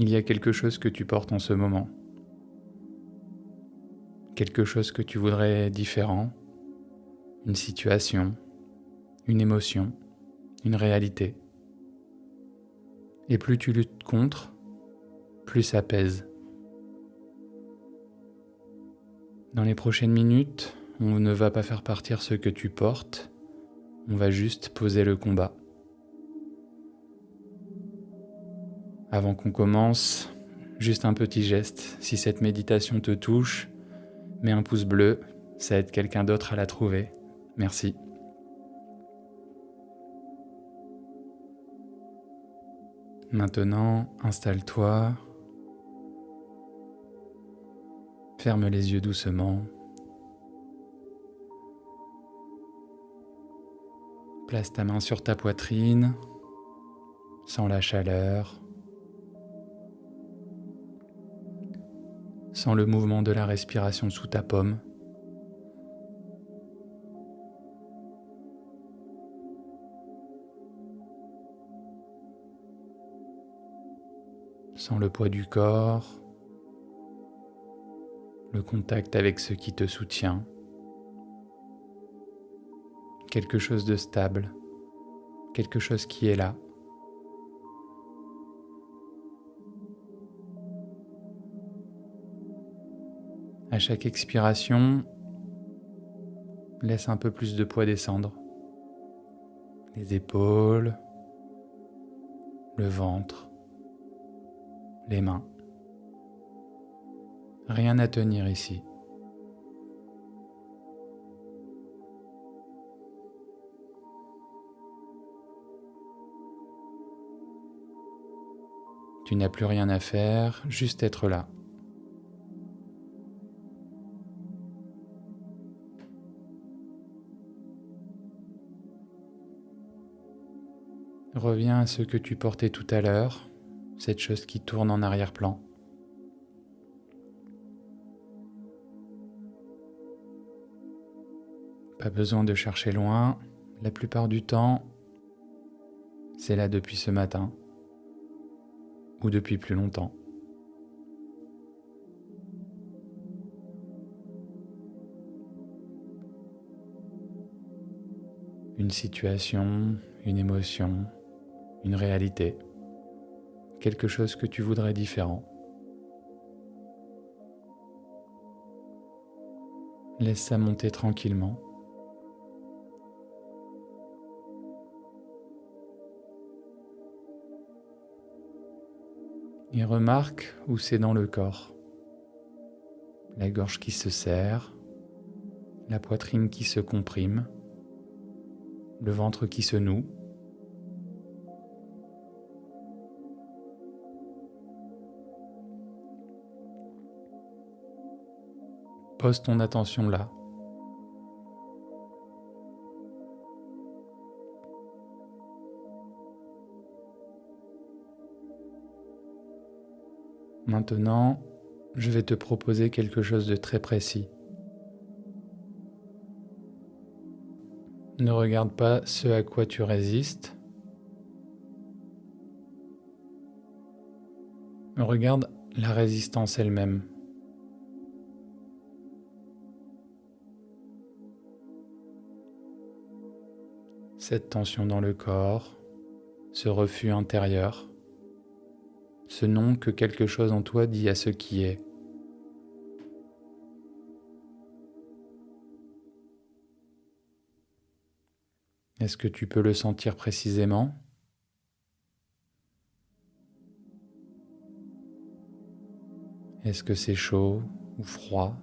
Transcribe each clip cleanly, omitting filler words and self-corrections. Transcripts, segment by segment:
Il y a quelque chose que tu portes en ce moment, quelque chose que tu voudrais différent, une situation, une émotion, une réalité. Et plus tu luttes contre, plus ça pèse. Dans les prochaines minutes, on ne va pas faire partir ce que tu portes, on va juste poser le combat. Avant qu'on commence, juste un petit geste. Si cette méditation te touche, mets un pouce bleu, ça aide quelqu'un d'autre à la trouver. Merci. Maintenant, installe-toi, ferme les yeux doucement, place ta main sur ta poitrine, sens la chaleur, sens le mouvement de la respiration sous ta paume. Sens le poids du corps, le contact avec ce qui te soutient, quelque chose de stable, quelque chose qui est là. À chaque expiration, laisse un peu plus de poids descendre. Les épaules, le ventre, les mains. Rien à tenir ici. Tu n'as plus rien à faire, juste être là. Reviens à ce que tu portais tout à l'heure, cette chose qui tourne en arrière-plan. Pas besoin de chercher loin, la plupart du temps, c'est là depuis ce matin ou depuis plus longtemps. Une situation, une émotion, une réalité, quelque chose que tu voudrais différent. Laisse ça monter tranquillement. Et remarque où c'est dans le corps. La gorge qui se serre, la poitrine qui se comprime, le ventre qui se noue. Pose ton attention là. Maintenant, je vais te proposer quelque chose de très précis. Ne regarde pas ce à quoi tu résistes. Regarde la résistance elle-même. Cette tension dans le corps, ce refus intérieur, ce non que quelque chose en toi dit à ce qui est. Est-ce que tu peux le sentir précisément ? Est-ce que c'est chaud ou froid ?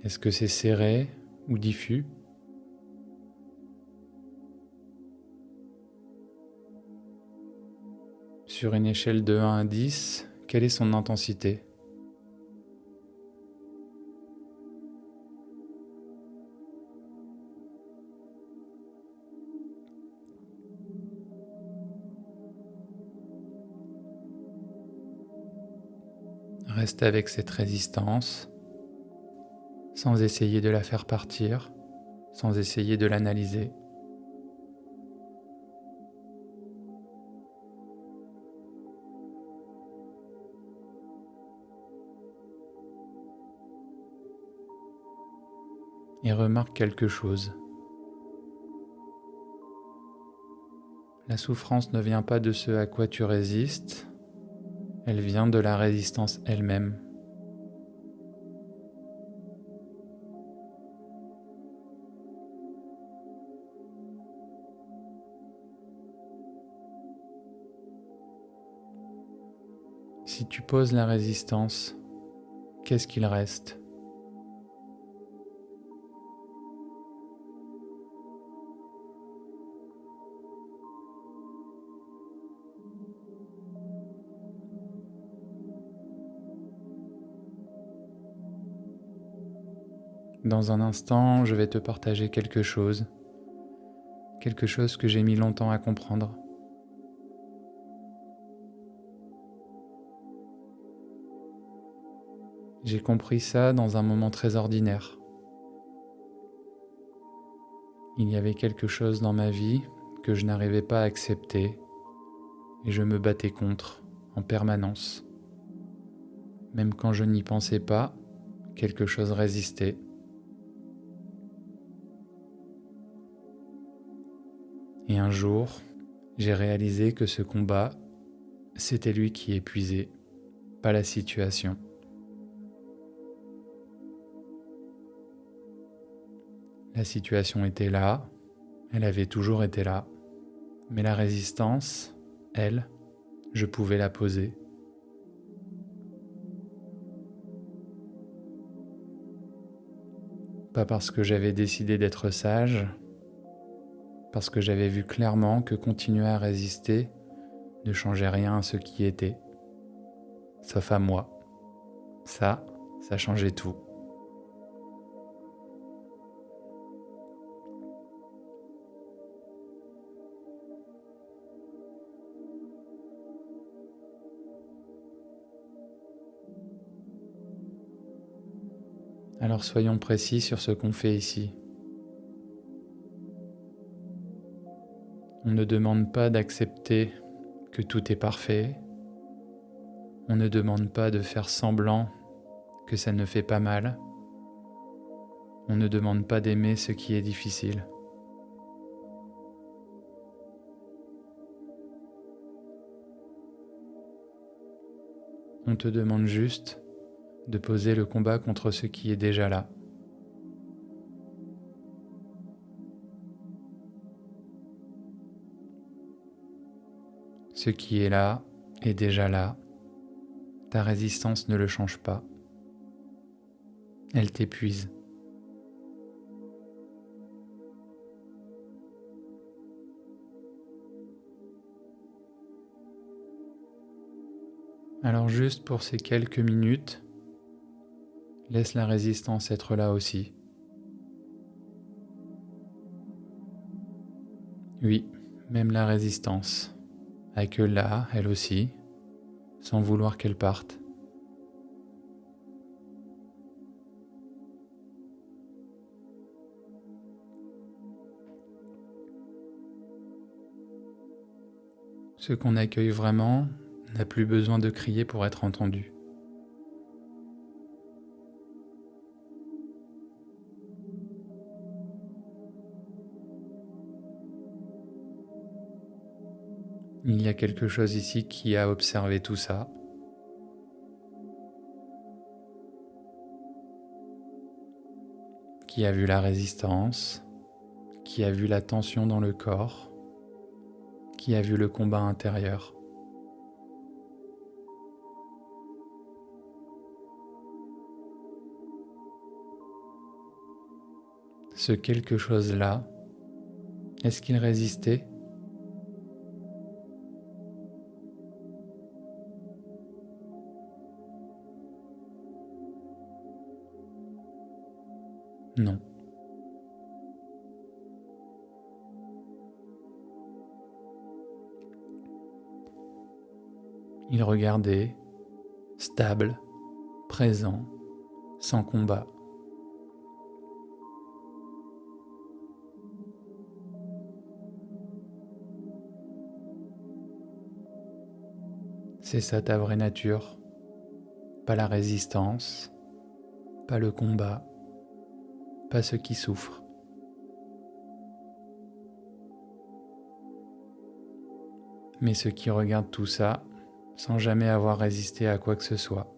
Est-ce que c'est serré ou diffus ? Sur une échelle de 1 à 10, quelle est son intensité ? Reste avec cette résistance, sans essayer de la faire partir, sans essayer de l'analyser. et remarque quelque chose. La souffrance ne vient pas de ce à quoi tu résistes, elle vient de la résistance elle-même. Si tu poses la résistance, qu'est-ce qu'il reste ? Dans un instant, je vais te partager quelque chose que j'ai mis longtemps à comprendre. J'ai compris ça dans un moment très ordinaire. Il y avait quelque chose dans ma vie que je n'arrivais pas à accepter et je me battais contre en permanence. Même quand je n'y pensais pas, quelque chose résistait. Et un jour, j'ai réalisé que ce combat, c'était lui qui épuisait, pas la situation. La situation était là, elle avait toujours été là, mais la résistance, elle, je pouvais la poser. Pas parce que j'avais décidé d'être sage, parce que j'avais vu clairement que continuer à résister ne changeait rien à ce qui était, sauf à moi. Ça changeait tout. Alors soyons précis sur ce qu'on fait ici. On ne demande pas d'accepter que tout est parfait. On ne demande pas de faire semblant que ça ne fait pas mal. On ne demande pas d'aimer ce qui est difficile. On te demande juste de poser le combat contre ce qui est déjà là. Ce qui est là est déjà là. Ta résistance ne le change pas. Elle t'épuise. Alors juste pour ces quelques minutes, laisse la résistance être là aussi. Oui, même la résistance. Accueille-la, elle aussi, sans vouloir qu'elle parte. Ce qu'on accueille vraiment n'a plus besoin de crier pour être entendu. Il y a quelque chose ici qui a observé tout ça. Qui a vu la résistance, qui a vu la tension dans le corps, qui a vu le combat intérieur. Ce quelque chose-là, est-ce qu'il résistait ? Non. Il regardait, stable, présent, sans combat. C'est ça ta vraie nature, pas la résistance, pas le combat, pas ceux qui souffrent. Mais ceux qui regardent tout ça sans jamais avoir résisté à quoi que ce soit.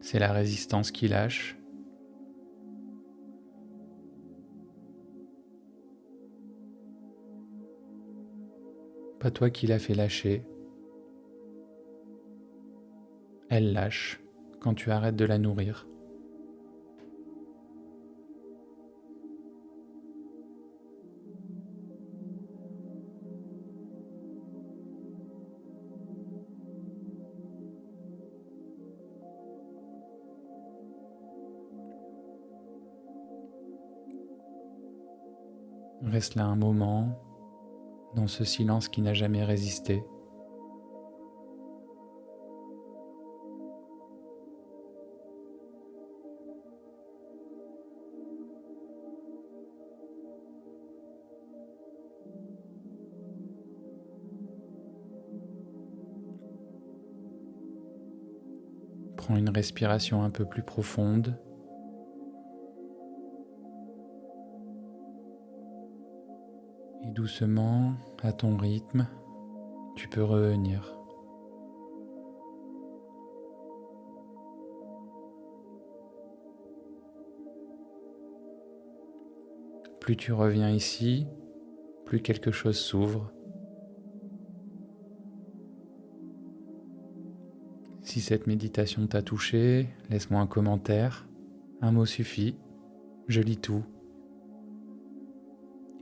C'est la résistance qui lâche. Pas toi qui l'as fait lâcher. Elle lâche quand tu arrêtes de la nourrir. Reste là un moment, dans ce silence qui n'a jamais résisté. Prends une respiration un peu plus profonde. Et doucement, à ton rythme, tu peux revenir. Plus tu reviens ici, plus quelque chose s'ouvre. Si cette méditation t'a touché, laisse-moi un commentaire. Un mot suffit, je lis tout.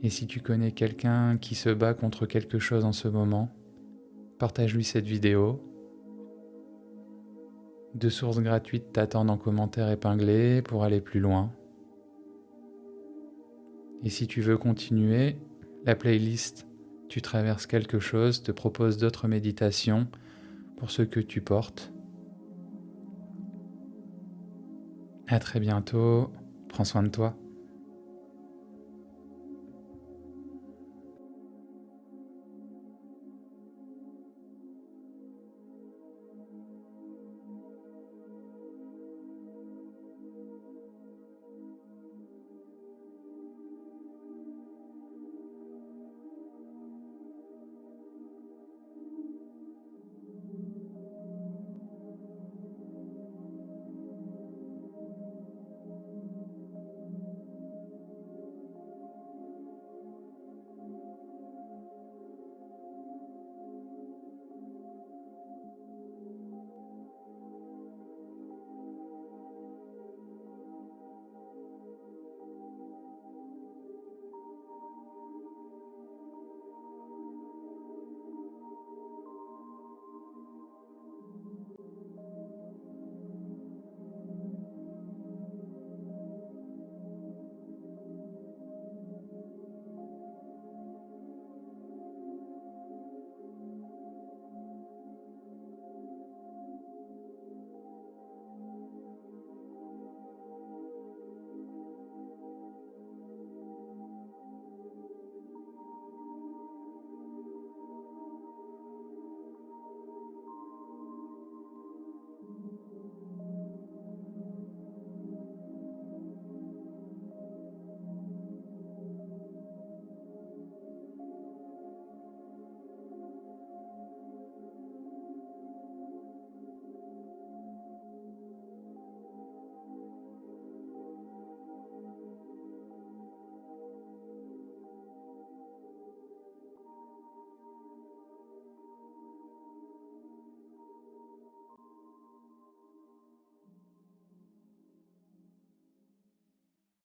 Et si tu connais quelqu'un qui se bat contre quelque chose en ce moment, partage-lui cette vidéo. 2 sources gratuites t'attendent en commentaire épinglé pour aller plus loin. Et si tu veux continuer, la playlist Tu traverses quelque chose te propose d'autres méditations pour ce que tu portes. À très bientôt, prends soin de toi.